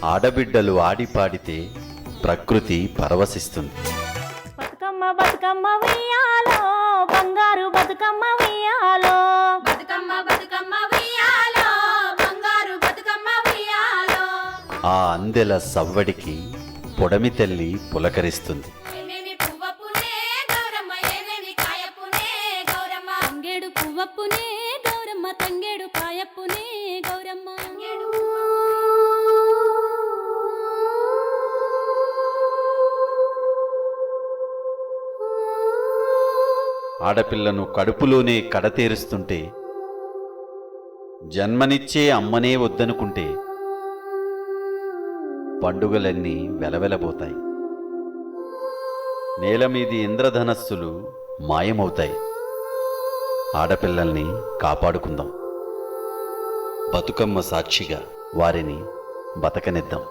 ఆడబిడ్డలు ఆడి పాడితే ప్రకృతి పరవశిస్తుంది. బతుకమ్మ బతుకమ్మ ఉయ్యాలో, బంగారు బతుకమ్మ ఉయ్యాలో. బతుకమ్మ బతుకమ్మ ఉయ్యాలో, బంగారు బతుకమ్మ ఉయ్యాలో. ఆ అందెల సవ్వడికి పొడమి తల్లి పులకరిస్తుంది. ఏమేమి పువ్వప్పునే గౌరమ్మ, ఏమేమి కాయప్పునే గౌరమ్మ. తంగేడు పువ్వప్పునే గౌరమ్మ, తంగేడు కాయప్పునే గౌరమ్మ. ఆడపిల్లను కడుపులోనే కడతేరుస్తుంటే, జన్మనిచ్చే అమ్మనే వద్దనుకుంటే పండుగలన్నీ వెలవెలబోతాయి. నేలమీది ఇంద్రధనస్సులు మాయమవుతాయి. ఆడపిల్లల్ని కాపాడుకుందాం. బతుకమ్మ సాక్షిగా వారిని బతకనిద్దాం.